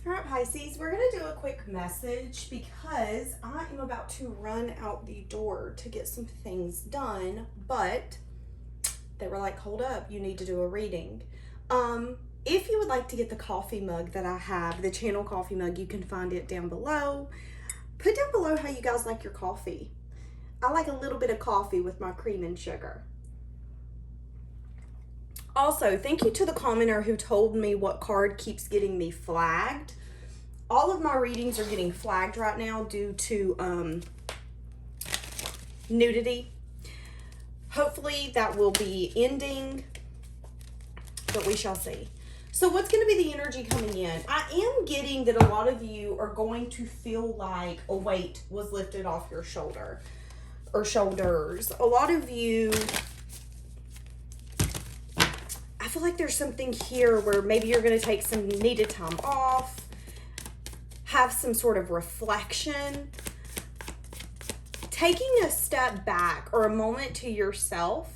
All right, Pisces, we're going to do a quick message because I am about to run out the door to get some things done, but they were like, hold up, you need to do a reading. If you would like to get the coffee mug that I have, the channel coffee mug, you can find it down below. Put down below how you guys like your coffee. I like a little bit of coffee with my cream and sugar. Also, thank you to the commenter who told me what card keeps getting me flagged. All of my readings are getting flagged right now due to nudity. Hopefully that will be ending, but we shall see. So what's going to be the energy coming in? I am getting that a lot of you are going to feel like a weight was lifted off your shoulder or shoulders. A lot of you, I feel like there's something here where maybe you're going to take some needed time off, have some sort of reflection. Taking a step back or a moment to yourself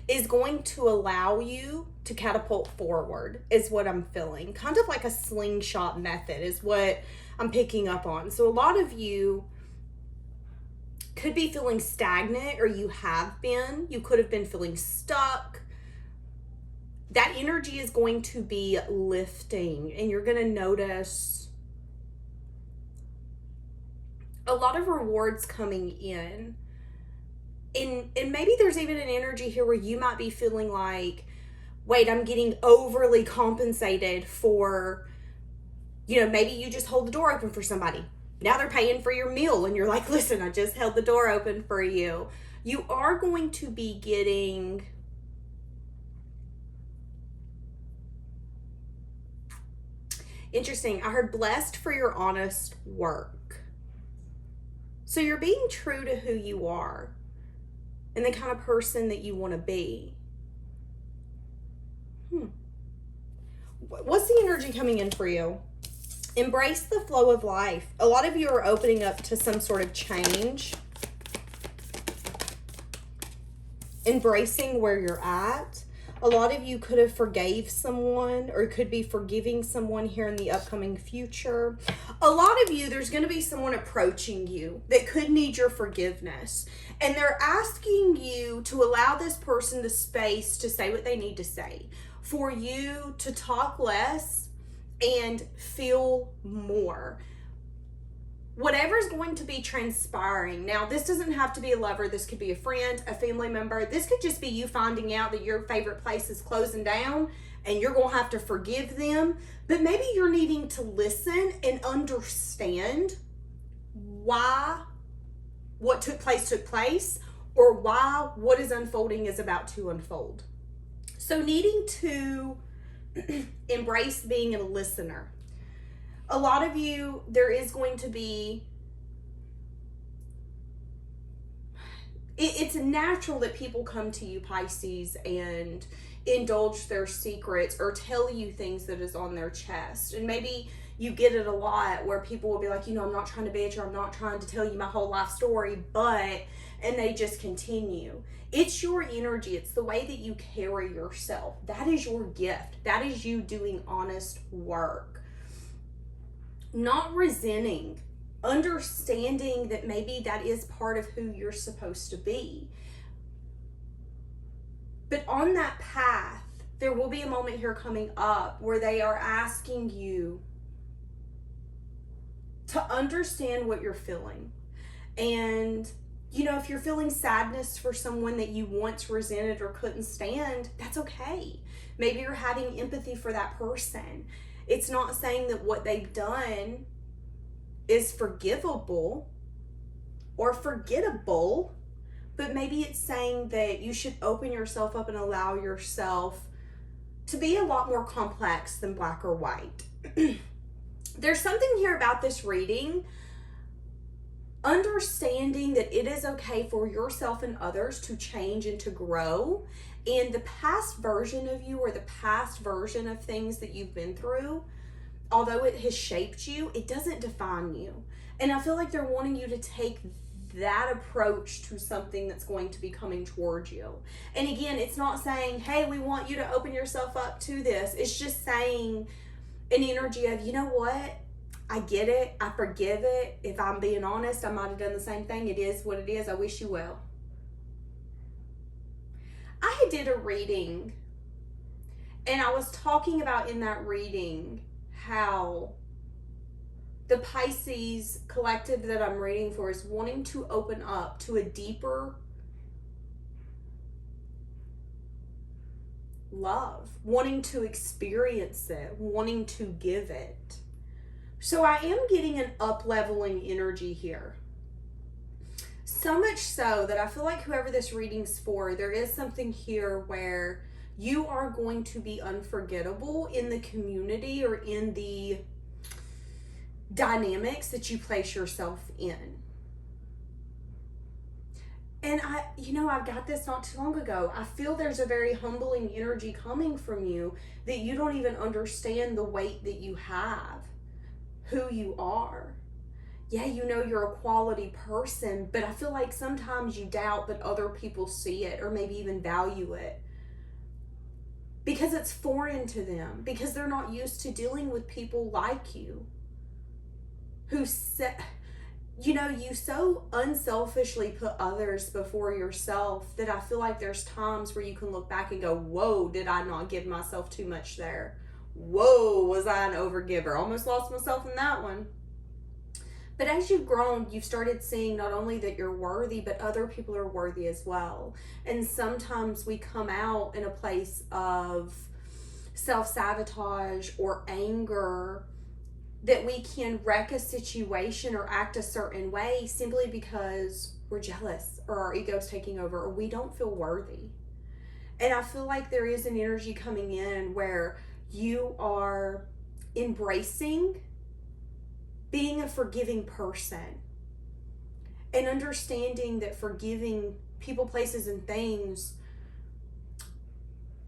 is going to allow you to catapult forward, is what I'm feeling. Kind of like a slingshot method is what I'm picking up on. So a lot of you could be feeling stagnant, or you have been. You could have been feeling stuck. That energy is going to be lifting, and you're going to notice a lot of rewards coming in. And maybe there's even an energy here where you might be feeling like, wait, I'm getting overly compensated for, maybe you just hold the door open for somebody. Now they're paying for your meal and you're like, listen, I just held the door open for you. You are going to be getting interesting. I heard blessed for your honest work. So you're being true to who you are and the kind of person that you want to be. What's the energy coming in for you? Embrace the flow of life. A lot of you are opening up to some sort of change. Embracing where you're at. A lot of you could have forgave someone or could be forgiving someone here in the upcoming future. A lot of you, there's going to be someone approaching you that could need your forgiveness. And they're asking you to allow this person the space to say what they need to say. For you to talk less and feel more. Whatever's going to be transpiring. Now, this doesn't have to be a lover. This could be a friend, a family member. This could just be you finding out that your favorite place is closing down and you're going to have to forgive them. But maybe you're needing to listen and understand why what took place, or why what is unfolding is about to unfold. So needing to embrace being a listener. A lot of you, there is going to be, it's natural that people come to you, Pisces, and indulge their secrets or tell you things that is on their chest. And maybe you get it a lot where people will be like, I'm not trying to bitch, or I'm not trying to tell you my whole life story, and they just continue. It's your energy. It's the way that you carry yourself. That is your gift. That is you doing honest work. Not resenting, understanding that maybe that is part of who you're supposed to be. But on that path, there will be a moment here coming up where they are asking you to understand what you're feeling. And, if you're feeling sadness for someone that you once resented or couldn't stand, that's okay. Maybe you're having empathy for that person. It's not saying that what they've done is forgivable or forgettable, but maybe it's saying that you should open yourself up and allow yourself to be a lot more complex than black or white. There's something here about this reading, understanding that it is okay for yourself and others to change and to grow. And the past version of you, or the past version of things that you've been through, although it has shaped you, it doesn't define you. And I feel like they're wanting you to take that approach to something that's going to be coming towards you. And again, it's not saying, hey, we want you to open yourself up to this. It's just saying an energy of, you know what? I get it. I forgive it. If I'm being honest, I might have done the same thing. It is what it is. I wish you well. I did a reading, and I was talking about in that reading how the Pisces collective that I'm reading for is wanting to open up to a deeper love, wanting to experience it, wanting to give it. So I am getting an up-leveling energy here. So much so that I feel like whoever this reading's for, there is something here where you are going to be unforgettable in the community or in the dynamics that you place yourself in. And I've got this not too long ago. I feel there's a very humbling energy coming from you that you don't even understand the weight that you have, who you are. Yeah, you know you're a quality person, but I feel like sometimes you doubt that other people see it or maybe even value it because it's foreign to them, because they're not used to dealing with people like you who you so unselfishly put others before yourself that I feel like there's times where you can look back and go, whoa, did I not give myself too much there? Whoa, was I an overgiver? Almost lost myself in that one. But as you've grown, you've started seeing not only that you're worthy, but other people are worthy as well. And sometimes we come out in a place of self-sabotage or anger that we can wreck a situation or act a certain way simply because we're jealous or our ego's taking over or we don't feel worthy. And I feel like there is an energy coming in where you are embracing being a forgiving person and understanding that forgiving people, places, and things,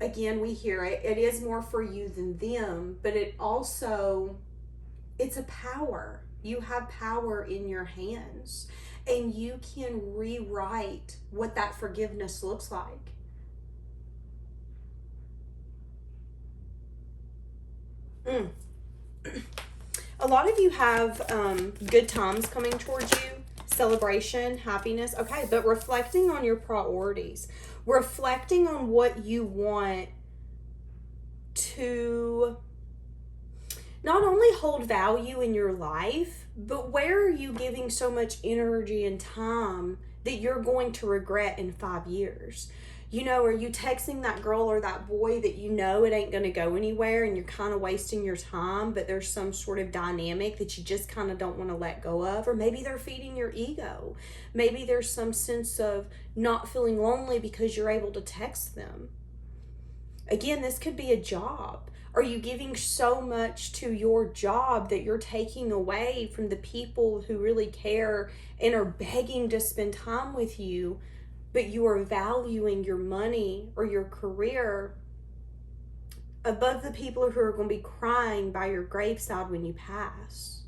again, we hear it, it is more for you than them, but it's a power. You have power in your hands, and you can rewrite what that forgiveness looks like. A lot of you have good times coming towards you, celebration, happiness. Okay, but reflecting on your priorities, reflecting on what you want to not only hold value in your life, but where are you giving so much energy and time that you're going to regret in 5 years? Are you texting that girl or that boy that you know it ain't going to go anywhere and you're kind of wasting your time, but there's some sort of dynamic that you just kind of don't want to let go of? Or maybe they're feeding your ego. Maybe there's some sense of not feeling lonely because you're able to text them. Again, this could be a job. Are you giving so much to your job that you're taking away from the people who really care and are begging to spend time with you, but you are valuing your money or your career above the people who are going to be crying by your graveside when you pass?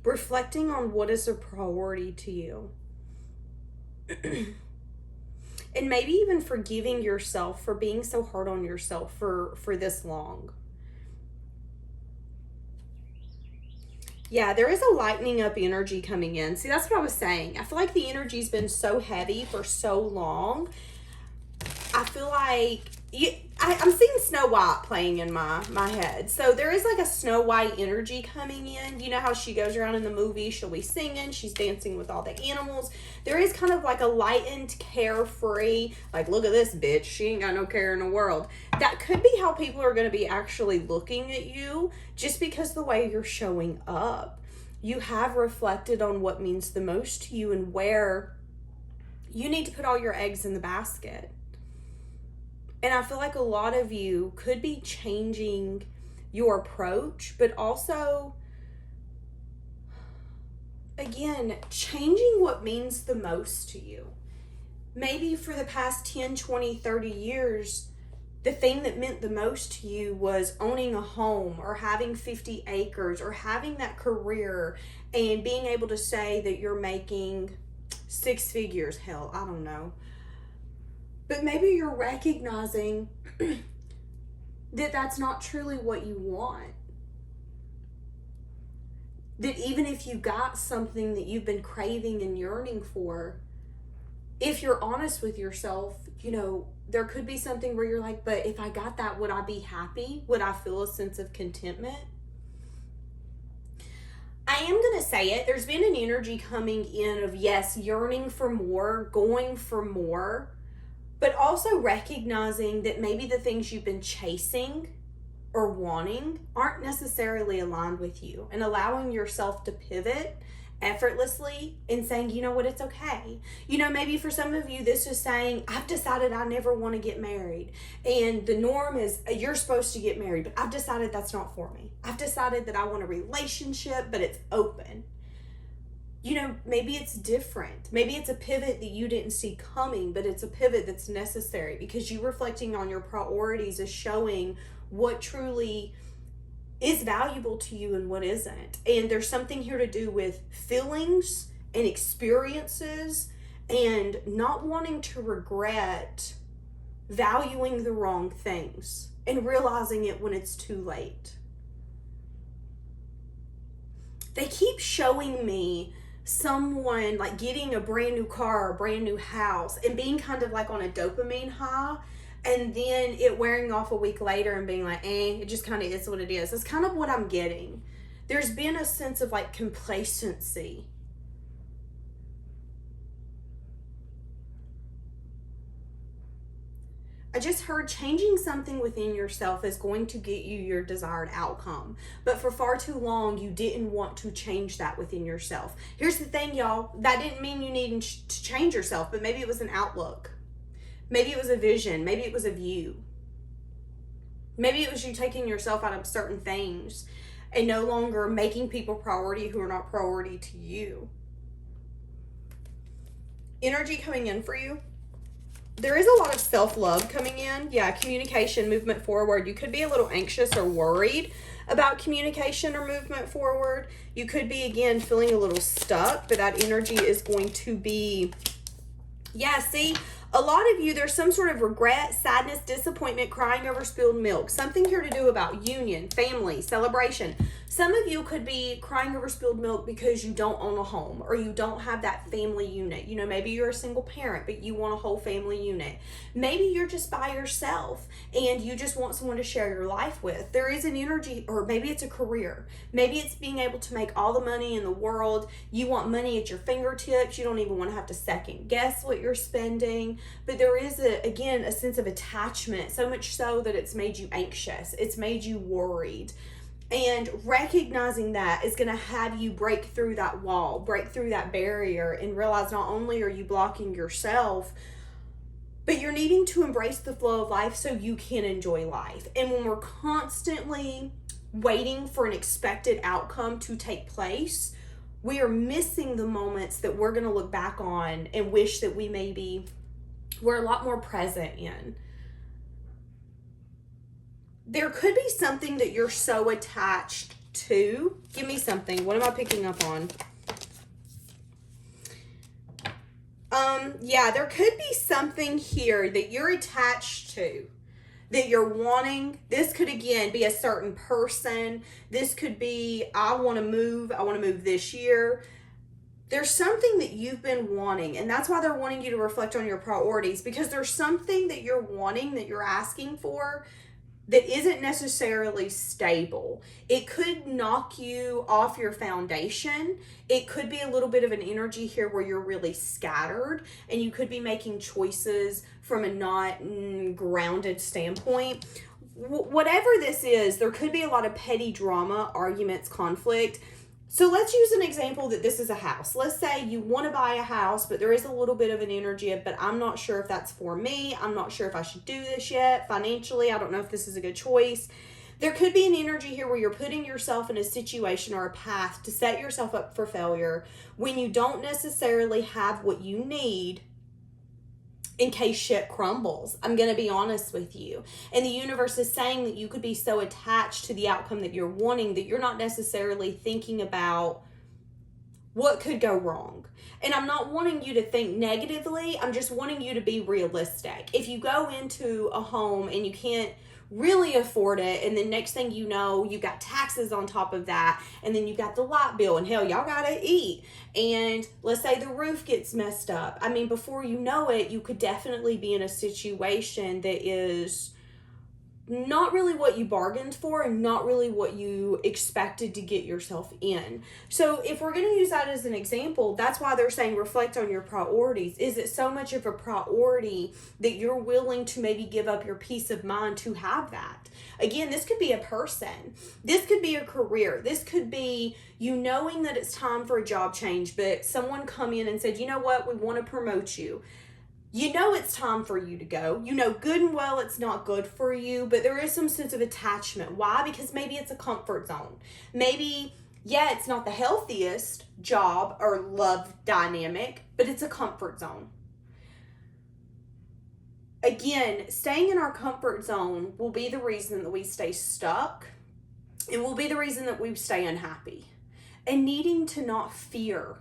Reflecting on what is a priority to you. And maybe even forgiving yourself for being so hard on yourself for this long. Yeah, there is a lightening up energy coming in. See, that's what I was saying. I feel like the energy's been so heavy for so long. I feel like I'm seeing Snow White playing in my head. So there is like a Snow White energy coming in. You know how she goes around in the movie, she'll be singing, she's dancing with all the animals. There is kind of like a lightened, carefree, like, look at this bitch, she ain't got no care in the world. That could be how people are going to be actually looking at you, just because the way you're showing up. You have reflected on what means the most to you and where you need to put all your eggs in the basket. And I feel like a lot of you could be changing your approach, but also, again, changing what means the most to you. Maybe for the past 10, 20, 30 years, the thing that meant the most to you was owning a home or having 50 acres or having that career and being able to say that you're making 6 figures. Hell, I don't know. But maybe you're recognizing that that's not truly what you want. That even if you got something that you've been craving and yearning for, if you're honest with yourself, you know, there could be something where you're like, but if I got that, would I be happy? Would I feel a sense of contentment? I am going to say it. There's been an energy coming in of, yes, yearning for more, going for more, but also recognizing that maybe the things you've been chasing or wanting aren't necessarily aligned with you, and allowing yourself to pivot effortlessly and saying, you know what, it's okay. You know, maybe for some of you, this is saying, I've decided I never want to get married. And the norm is you're supposed to get married, but I've decided that's not for me. I've decided that I want a relationship, but it's open. You know, maybe it's different. Maybe it's a pivot that you didn't see coming, but it's a pivot that's necessary because you reflecting on your priorities is showing what truly is valuable to you and what isn't. And there's something here to do with feelings and experiences and not wanting to regret valuing the wrong things and realizing it when it's too late. They keep showing me someone like getting a brand new car, a brand new house, and being kind of like on a dopamine high, and then it wearing off a week later and being like, it just kind of is what it is. That's kind of what I'm getting. There's been a sense of like complacency. I just heard changing something within yourself is going to get you your desired outcome. But for far too long, you didn't want to change that within yourself. Here's the thing, y'all. That didn't mean you needed to change yourself, but maybe it was an outlook. Maybe it was a vision. Maybe it was a view. Maybe it was you taking yourself out of certain things and no longer making people priority who are not priority to you. Energy coming in for you. There is a lot of self-love coming in. Yeah, communication, movement forward. You could be a little anxious or worried about communication or movement forward. You could be, again, feeling a little stuck, but that energy is going to be, yeah, see, a lot of you, there's some sort of regret, sadness, disappointment, crying over spilled milk. Something here to do about union, family, celebration. Some of you could be crying over spilled milk because you don't own a home or you don't have that family unit. You know, maybe you're a single parent, but you want a whole family unit. Maybe you're just by yourself and you just want someone to share your life with. There is an energy, or maybe it's a career. Maybe it's being able to make all the money in the world. You want money at your fingertips. You don't even want to have to second guess what you're spending. But there is, again, a sense of attachment, so much so that it's made you anxious. It's made you worried. And recognizing that is going to have you break through that wall, break through that barrier, and realize not only are you blocking yourself, but you're needing to embrace the flow of life so you can enjoy life. And when we're constantly waiting for an expected outcome to take place, we are missing the moments that we're going to look back on and wish that we maybe were a lot more present in. There could be something that you're so attached to. Give me something. What am I picking up on? Yeah, there could be something here that you're attached to, that you're wanting. This could, again, be a certain person. This could be, I want to move this year. There's something that you've been wanting, and that's why they're wanting you to reflect on your priorities, because there's something that you're wanting, that you're asking for, that isn't necessarily stable. It could knock you off your foundation. It could be a little bit of an energy here where you're really scattered and you could be making choices from a not grounded standpoint. Whatever this is, there could be a lot of petty drama, arguments, conflict. So let's use an example that this is a house. Let's say you want to buy a house, but there is a little bit of an energy of, but I'm not sure if that's for me. I'm not sure if I should do this yet. Financially, I don't know if this is a good choice. There could be an energy here where you're putting yourself in a situation or a path to set yourself up for failure when you don't necessarily have what you need in case shit crumbles. I'm going to be honest with you. And the universe is saying that you could be so attached to the outcome that you're wanting that you're not necessarily thinking about what could go wrong. And I'm not wanting you to think negatively. I'm just wanting you to be realistic. If you go into a home and you can't really afford it, and then next thing you know, you got taxes on top of that, and then you got the light bill, and hell, y'all gotta eat, and let's say the roof gets messed up. I mean, before you know it, you could definitely be in a situation that is not really what you bargained for and not really what you expected to get yourself in. So if we're going to use that as an example, that's why they're saying reflect on your priorities. Is it so much of a priority that you're willing to maybe give up your peace of mind to have that? Again, this could be a person. This could be a career. This could be you knowing that it's time for a job change, but someone come in and said, you know what, we want to promote you. You know it's time for you to go. You know good and well it's not good for you, but there is some sense of attachment. Why? Because maybe it's a comfort zone. Maybe, yeah, it's not the healthiest job or love dynamic, but it's a comfort zone. Again, staying in our comfort zone will be the reason that we stay stuck, and will be the reason that we stay unhappy. And needing to not fear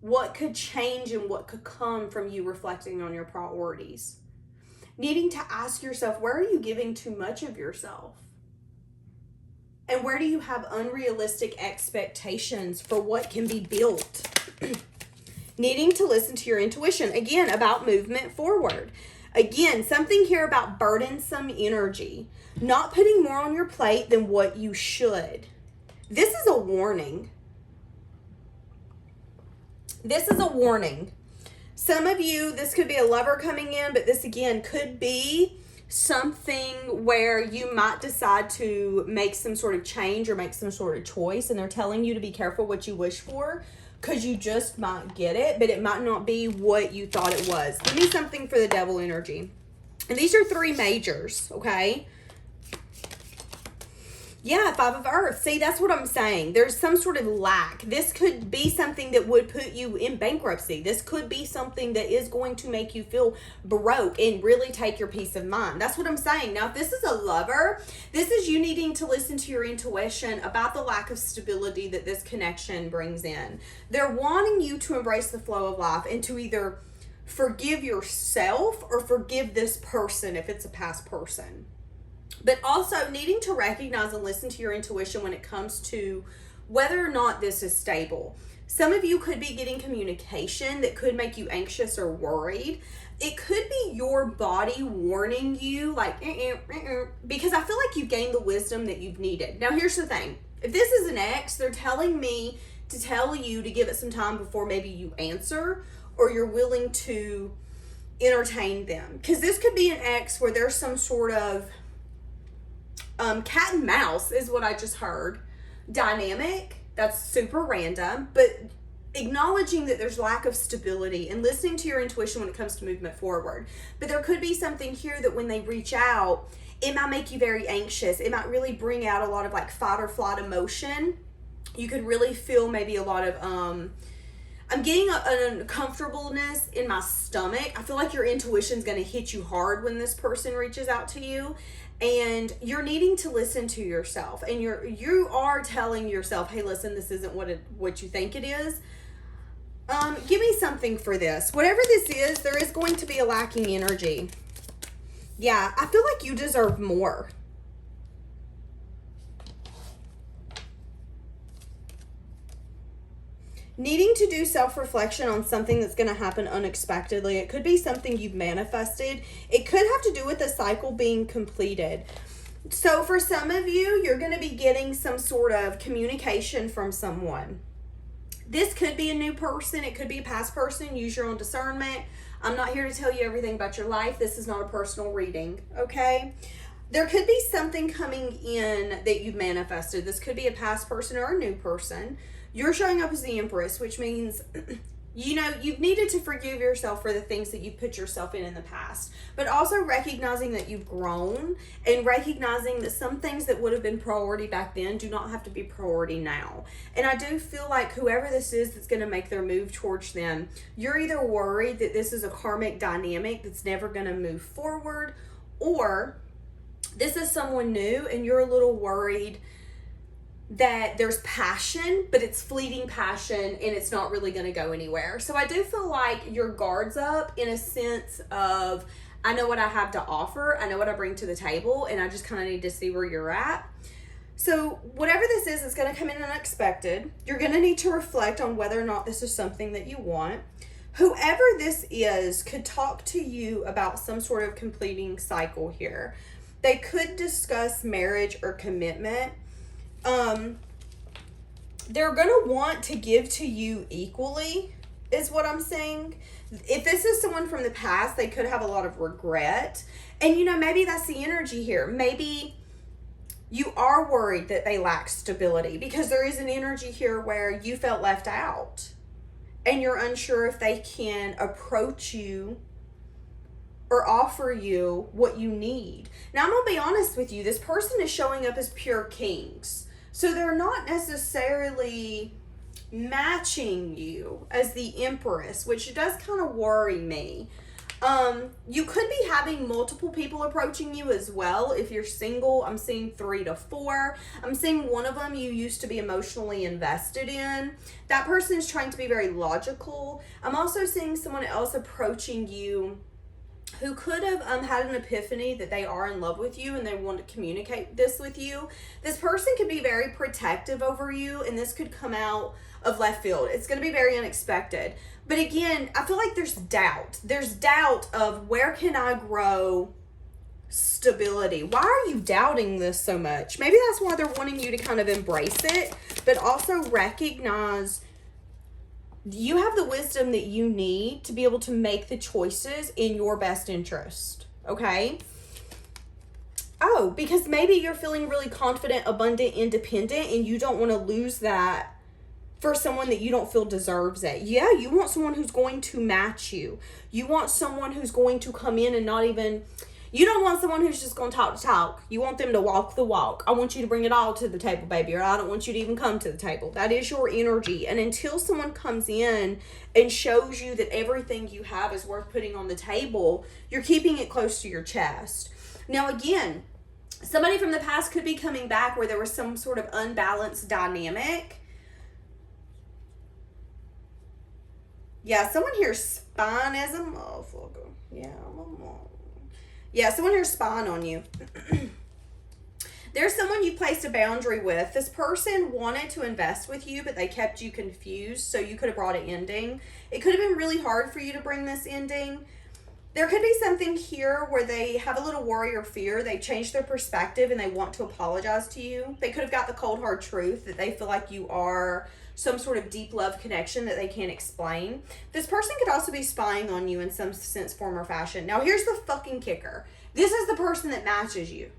what could change and what could come from you reflecting on your priorities. Needing to ask yourself, where are you giving too much of yourself? And where do you have unrealistic expectations for what can be built? Needing to listen to your intuition, again, about movement forward. Again, something here about burdensome energy. Not putting more on your plate than what you should. This is a warning. This is a warning. Some of you, this could be a lover coming in, but this again could be something where you might decide to make some sort of change or make some sort of choice, and they're telling you to be careful what you wish for because you just might get it, but it might not be what you thought it was. Give me something for the devil energy. And these are 3 majors, okay? Yeah, 5 of Earth. See, that's what I'm saying. There's some sort of lack. This could be something that would put you in bankruptcy. This could be something that is going to make you feel broke and really take your peace of mind. That's what I'm saying. Now, if this is a lover, this is you needing to listen to your intuition about the lack of stability that this connection brings in. They're wanting you to embrace the flow of life and to either forgive yourself or forgive this person if it's a past person. But also needing to recognize and listen to your intuition when it comes to whether or not this is stable. Some of you could be getting communication that could make you anxious or worried. It could be your body warning you, like, because I feel like you've gained the wisdom that you've needed. Now, here's the thing. If this is an ex, they're telling me to tell you to give it some time before maybe you answer or you're willing to entertain them. Because this could be an ex where there's some sort of cat and mouse is what I just heard. Dynamic. That's super random. But acknowledging that there's lack of stability and listening to your intuition when it comes to movement forward. But there could be something here that when they reach out, it might make you very anxious. It might really bring out a lot of like fight or flight emotion. You could really feel maybe a lot of, I'm getting an uncomfortableness in my stomach. I feel like your intuition's going to hit you hard when this person reaches out to you. And you're needing to listen to yourself, and you are telling yourself, hey, listen, this isn't what you think it is. Give me something for this. Whatever this is, there is going to be a lacking energy. Yeah, I feel like you deserve more. Needing to do self-reflection on something that's going to happen unexpectedly. It could be something you've manifested. It could have to do with a cycle being completed. So for some of you, you're going to be getting some sort of communication from someone. This could be a new person. It could be a past person. Use your own discernment. I'm not here to tell you everything about your life. This is not a personal reading, okay? There could be something coming in that you've manifested. This could be a past person or a new person. You're showing up as the empress, which means, you know, you've needed to forgive yourself for the things that you put yourself in the past, but also recognizing that you've grown and recognizing that some things that would have been priority back then do not have to be priority now. And I do feel like whoever this is that's going to make their move towards them, you're either worried that this is a karmic dynamic that's never going to move forward, or this is someone new and you're a little worried that there's passion, but it's fleeting passion and it's not really going to go anywhere. So I do feel like your guard's up in a sense of I know what I have to offer. I know what I bring to the table, and I just kind of need to see where you're at. So whatever this is, it's going to come in unexpected. You're going to need to reflect on whether or not this is something that you want. Whoever this is could talk to you about some sort of completing cycle here. They could discuss marriage or commitment. They're going to want to give to you equally, is what I'm saying. If this is someone from the past, they could have a lot of regret. And, you know, maybe that's the energy here. Maybe you are worried that they lack stability, because there is an energy here where you felt left out and you're unsure if they can approach you or offer you what you need. Now, I'm going to be honest with you. This person is showing up as pure kings. So they're not necessarily matching you as the empress, which does kind of worry me. You could be having multiple people approaching you as well. If you're single, I'm seeing 3 to 4. I'm seeing one of them you used to be emotionally invested in. That person is trying to be very logical. I'm also seeing someone else approaching you who could have had an epiphany that they are in love with you and they want to communicate this with you. This person could be very protective over you, and this could come out of left field. It's going to be very unexpected. But again, I feel like there's doubt. There's doubt of, where can I grow stability? Why are you doubting this so much? Maybe that's why they're wanting you to kind of embrace it, but also recognize you have the wisdom that you need to be able to make the choices in your best interest. Okay? Oh, because maybe you're feeling really confident, abundant, independent, and you don't want to lose that for someone that you don't feel deserves it. Yeah, you want someone who's going to match you. You want someone who's going to come in and not even... You don't want someone who's just going to talk the talk. You want them to walk the walk. I want you to bring it all to the table, baby, or I don't want you to even come to the table. That is your energy. And until someone comes in and shows you that everything you have is worth putting on the table, you're keeping it close to your chest. Now, again, somebody from the past could be coming back where there was some sort of unbalanced dynamic. Yeah, someone here's spine as a motherfucker. Yeah, someone here's spying on you. There's someone you placed a boundary with. This person wanted to invest with you, but they kept you confused, so you could have brought an ending. It could have been really hard for you to bring this ending. There could be something here where they have a little worry or fear. They changed their perspective and they want to apologize to you. They could have got the cold hard truth that they feel like you are some sort of deep love connection that they can't explain. This person could also be spying on you in some sense, form, or fashion. Now, here's the fucking kicker. This is the person that matches you,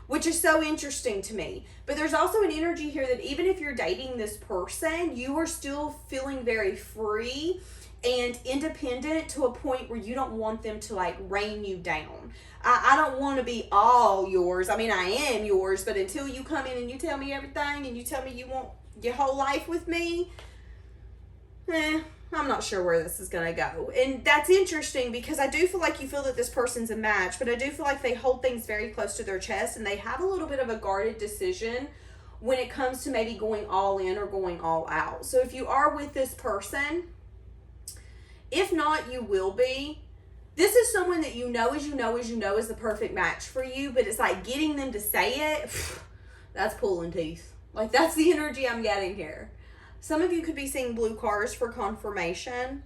which is so interesting to me. But there's also an energy here that even if you're dating this person, you are still feeling very free and independent to a point where you don't want them to like rein you down. I don't want to be all yours. I mean, I am yours, but until you come in and you tell me everything and you tell me you want your whole life with me, I'm not sure where this is going to go. And that's interesting because I do feel like you feel that this person's a match, but I do feel like they hold things very close to their chest and they have a little bit of a guarded decision when it comes to maybe going all in or going all out. So if you are with this person, if not, you will be. This is someone that you know is the perfect match for you, but it's like getting them to say it, that's pulling teeth. Like, that's the energy I'm getting here. Some of you could be seeing blue cars for confirmation.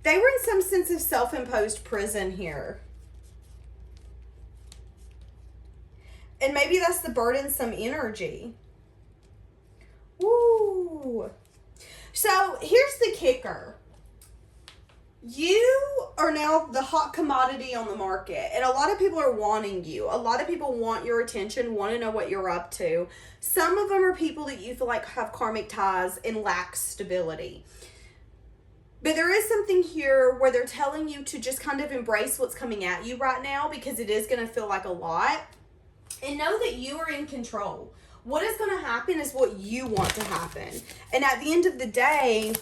They were in some sense of self-imposed prison here. And maybe that's the burdensome energy. Woo! So, here's the kicker. You are now the hot commodity on the market, and a lot of people are wanting you. A lot of people want your attention, want to know what you're up to. Some of them are people that you feel like have karmic ties and lack stability. But there is something here where they're telling you to just kind of embrace what's coming at you right now, because it is going to feel like a lot. And know that you are in control. What is going to happen is what you want to happen. And at the end of the day,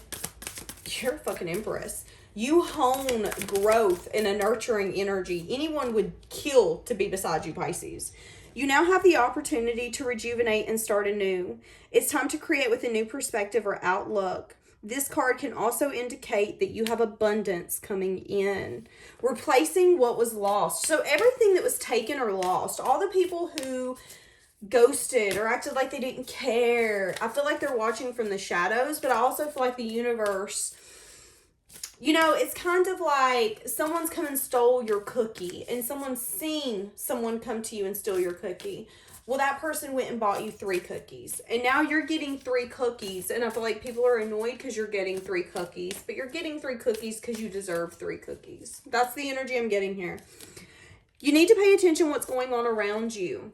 you're a fucking empress. You hone growth in a nurturing energy. Anyone would kill to be beside you, Pisces. You now have the opportunity to rejuvenate and start anew. It's time to create with a new perspective or outlook. This card can also indicate that you have abundance coming in, replacing what was lost. So everything that was taken or lost, all the people who ghosted or acted like they didn't care, I feel like they're watching from the shadows, but I also feel like the universe, you know, it's kind of like someone's come and stole your cookie, and someone's seen someone come to you and steal your cookie. Well, that person went and bought you 3 cookies, and now you're getting 3 cookies, and I feel like people are annoyed because you're getting 3 cookies, but you're getting 3 cookies because you deserve 3 cookies. That's the energy I'm getting here. You need to pay attention what's going on around you.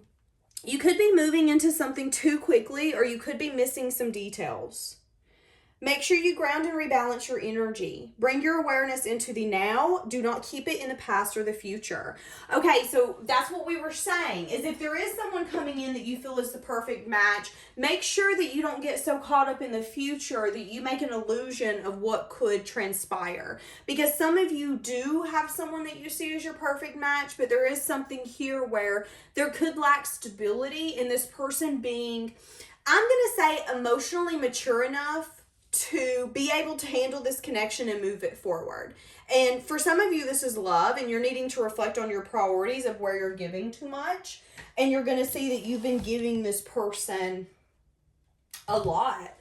You could be moving into something too quickly, or you could be missing some details. Make sure you ground and rebalance your energy. Bring your awareness into the now. Do not keep it in the past or the future. Okay, so that's what we were saying, is if there is someone coming in that you feel is the perfect match, make sure that you don't get so caught up in the future that you make an illusion of what could transpire. Because some of you do have someone that you see as your perfect match, but there is something here where there could lack stability in this person being, I'm going to say, emotionally mature enough to be able to handle this connection and move it forward. And for some of you, this is love, and you're needing to reflect on your priorities of where you're giving too much. And you're going to see that you've been giving this person a lot.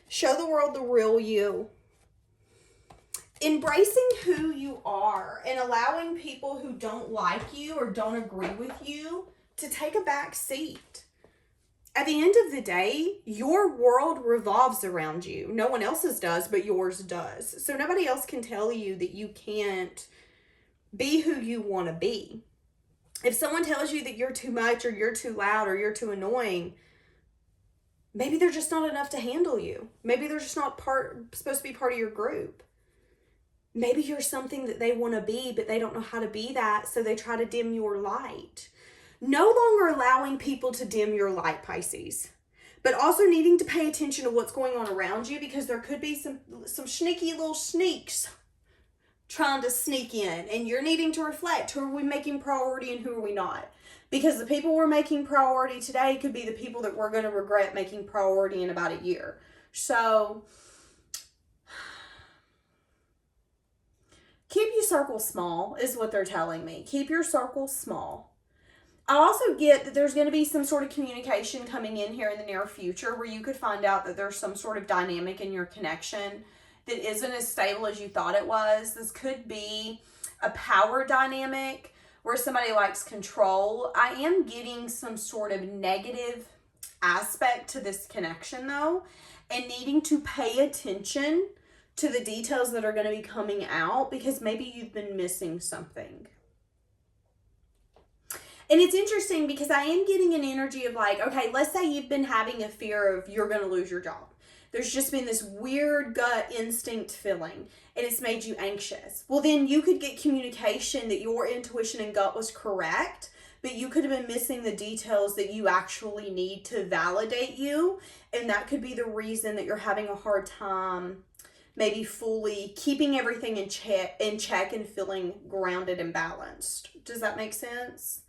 Show the world the real you. Embracing who you are and allowing people who don't like you or don't agree with you to take a back seat. At the end of the day, your world revolves around you. No one else's does, but yours does. So nobody else can tell you that you can't be who you want to be. If someone tells you that you're too much, or you're too loud, or you're too annoying, maybe they're just not enough to handle you. Maybe they're just not supposed to be part of your group. Maybe you're something that they want to be, but they don't know how to be that, so they try to dim your light. No longer allowing people to dim your light, Pisces, but also needing to pay attention to what's going on around you, because there could be some sneaky little sneaks trying to sneak in, and you're needing to reflect, who are we making priority and who are we not? Because the people we're making priority today could be the people that we're going to regret making priority in about a year. So keep your circle small is what they're telling me. Keep your circle small. I also get that there's going to be some sort of communication coming in here in the near future where you could find out that there's some sort of dynamic in your connection that isn't as stable as you thought it was. This could be a power dynamic where somebody likes control. I am getting some sort of negative aspect to this connection though, and needing to pay attention to the details that are going to be coming out, because maybe you've been missing something. And it's interesting because I am getting an energy of like, okay, let's say you've been having a fear of you're going to lose your job. There's just been this weird gut instinct feeling, and it's made you anxious. Well, then you could get communication that your intuition and gut was correct, but you could have been missing the details that you actually need to validate you. And that could be the reason that you're having a hard time maybe fully keeping everything in check and feeling grounded and balanced. Does that make sense?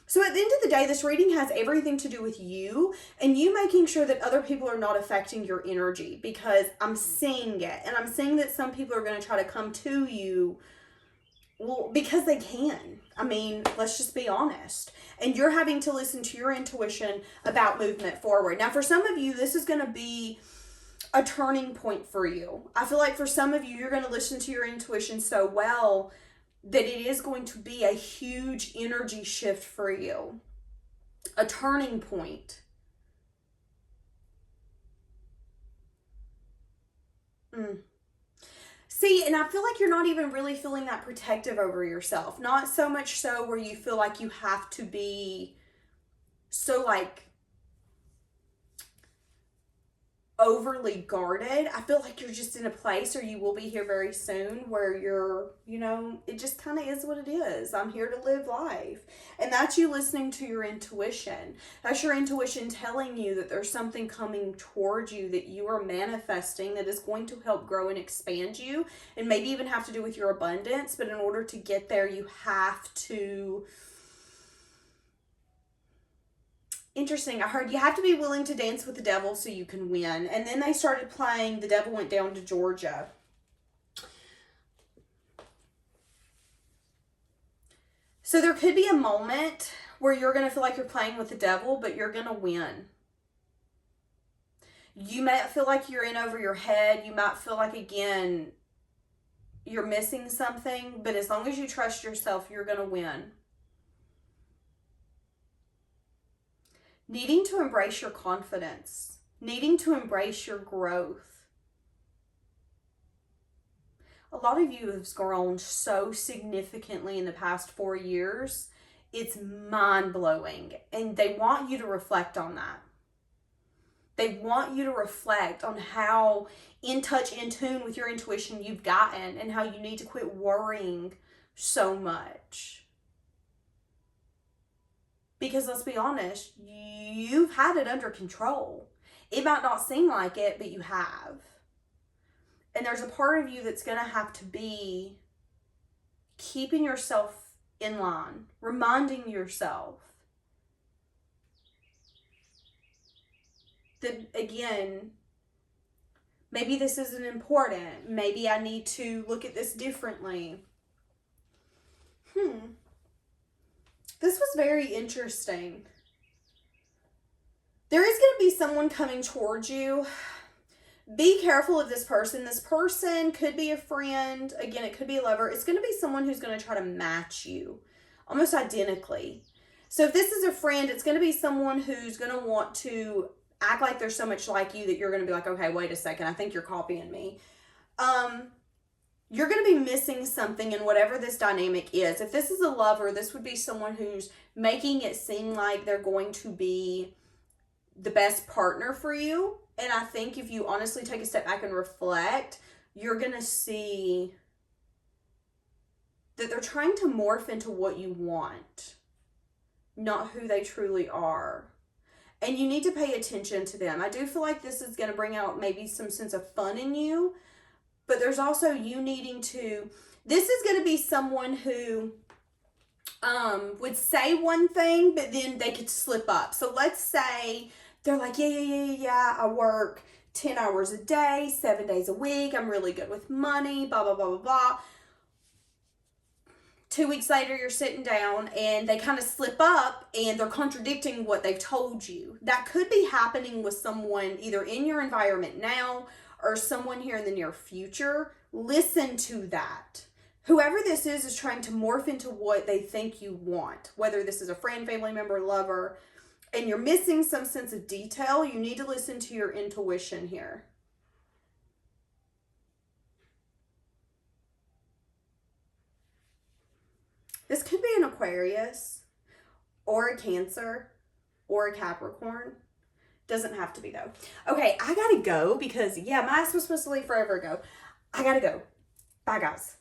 So at the end of the day, this reading has everything to do with you and you making sure that other people are not affecting your energy, because I'm seeing it. And I'm seeing that some people are going to try to come to you, well, because they can. I mean, let's just be honest. And you're having to listen to your intuition about movement forward. Now, for some of you, this is going to be a turning point for you. I feel like for some of you, you're going to listen to your intuition so well that it is going to be a huge energy shift for you. A turning point. See, and I feel like you're not even really feeling that protective over yourself. Not so much so where you feel like you have to be so like overly guarded. I feel like you're just in a place, or you will be here very soon, where you're, you know, it just kind of is what it is. I'm here to live life. And that's you listening to your intuition. That's your intuition telling you that there's something coming towards you that you are manifesting that is going to help grow and expand you, and maybe even have to do with your abundance. But in order to get there, you have to Interesting. I heard you have to be willing to dance with the devil so you can win. And then they started playing The Devil Went Down to Georgia. So there could be a moment where you're going to feel like you're playing with the devil, but you're going to win. You might feel like you're in over your head. You might feel like, again, you're missing something. But as long as you trust yourself, you're going to win. Needing to embrace your confidence. Needing to embrace your growth. A lot of you have grown so significantly in the past 4 years. It's mind-blowing. And they want you to reflect on that. They want you to reflect on how in touch, in tune with your intuition you've gotten and how you need to quit worrying so much. Because let's be honest, you've had it under control. It might not seem like it, but you have. And there's a part of you that's going to have to be keeping yourself in line, reminding yourself that, again, maybe this isn't important. Maybe I need to look at this differently. This was very interesting. There is going to be someone coming towards you. Be careful of this person. This person could be a friend. Again, it could be a lover. It's going to be someone who's going to try to match you almost identically. So if this is a friend, it's going to be someone who's going to want to act like they're so much like you that you're going to be like, okay, wait a second, I think you're copying me. You're going to be missing something in whatever this dynamic is. If this is a lover, this would be someone who's making it seem like they're going to be the best partner for you. And I think if you honestly take a step back and reflect, you're going to see that they're trying to morph into what you want, not who they truly are. And you need to pay attention to them. I do feel like this is going to bring out maybe some sense of fun in you. But there's also you needing to... This is going to be someone who would say one thing, but then they could slip up. So let's say they're like, yeah, I work 10 hours a day, 7 days a week. I'm really good with money, blah, blah, blah, blah, blah. 2 weeks later, you're sitting down and they kind of slip up and they're contradicting what they've told you. That could be happening with someone either in your environment now or someone here in the near future. Listen to that. Whoever this is trying to morph into what they think you want. Whether this is a friend, family member, lover, and you're missing some sense of detail, you need to listen to your intuition here. This could be an Aquarius or a Cancer or a Capricorn. Doesn't have to be though. Okay, I gotta go because, yeah, my ass was supposed to leave forever ago. I gotta go. Bye, guys.